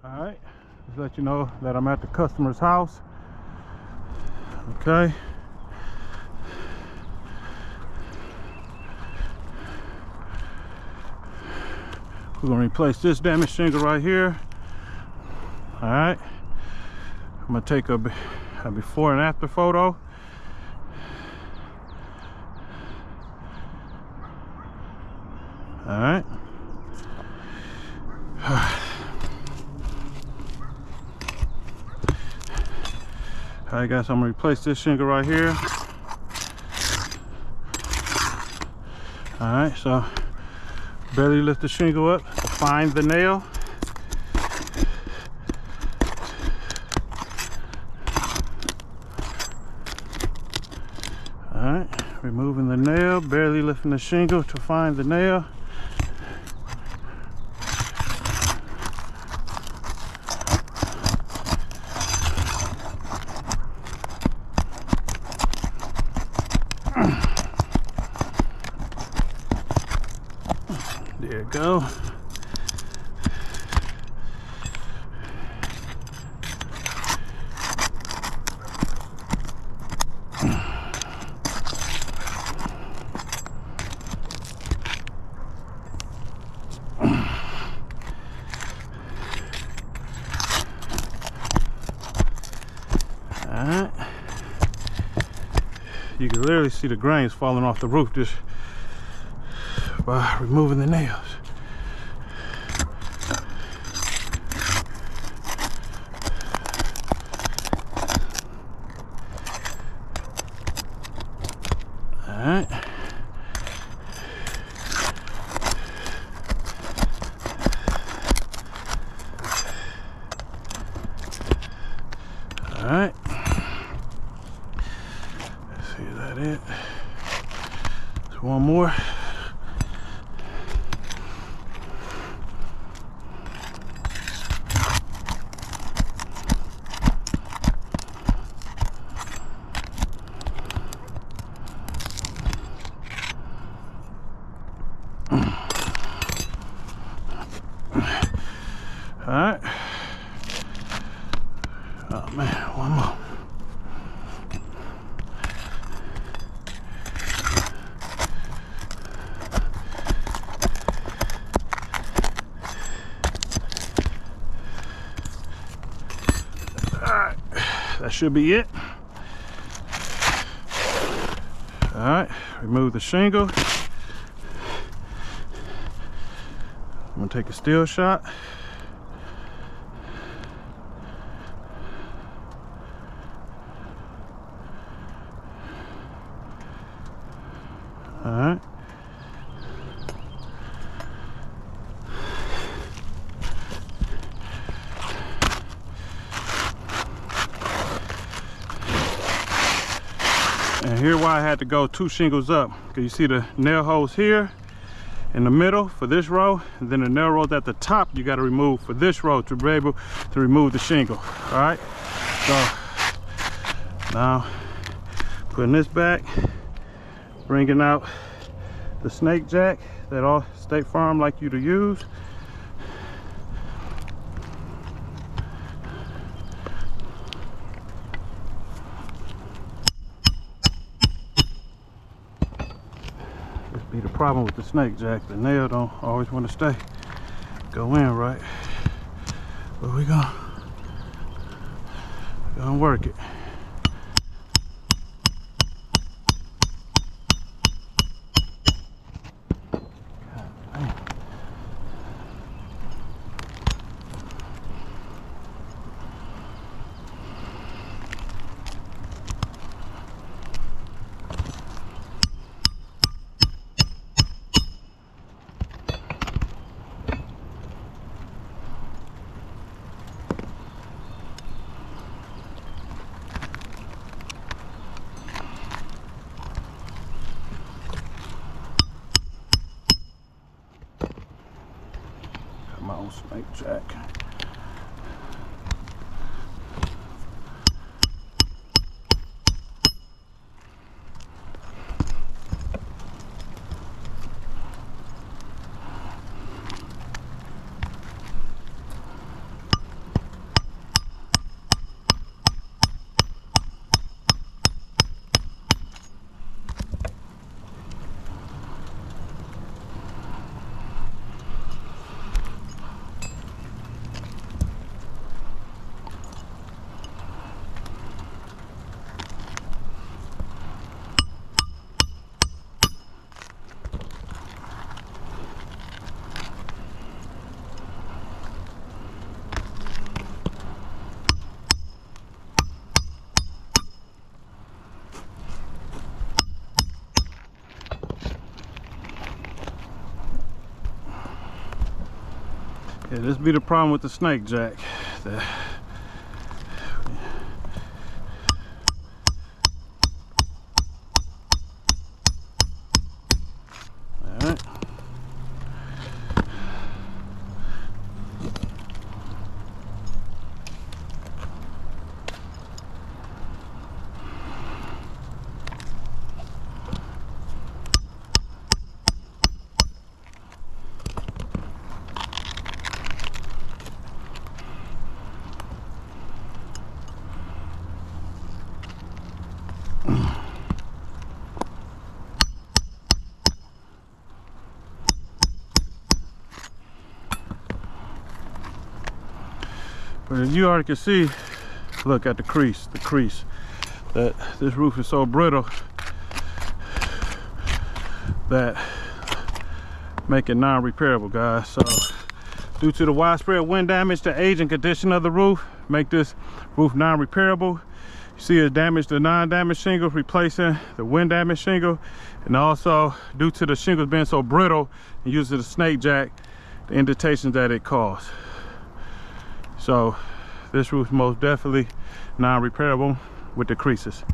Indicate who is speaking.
Speaker 1: Alright, just let you know that I'm at the customer's house. Okay. We're gonna replace this damaged shingle right here. Alright. I'm gonna take a before and after photo. Alright. Alright guys, I'm gonna replace this shingle right here. Alright, so barely lift the shingle up, find the nail. Alright, removing the nail, barely lifting the shingle to find the nail. There you go. Alright. You can literally see the grains falling off the roof just by removing the nails. Alright. Alright. Let's see, is that it? There's one more. Alright. Oh man, one more. Alright, that should be it. Alright, remove the shingle. I'm gonna take a steel shot. Alright. And here why I had to go 2 shingles up, because you see the nail holes here in the middle for this row, and then the nail holes at the top you got to remove for this row to be able to remove the shingle. All right, so now putting this back, bringing out the snake jack that all State Farm like you to use. This be the problem with the snake jack. The nail don't always want to go in right. But we're gonna work it. My own snake jack. Yeah, this be the problem with the snake jack. Alright. But as you already can see, look at the crease, that this roof is so brittle that make it non-repairable, guys. So due to the widespread wind damage, the age and condition of the roof make this roof non-repairable. You see it's damaged the non-damaged shingle, replacing the wind damaged shingle, and also due to the shingles being so brittle and using the snake jack, the indentations that it caused. So this roof is most definitely non-repairable with the creases.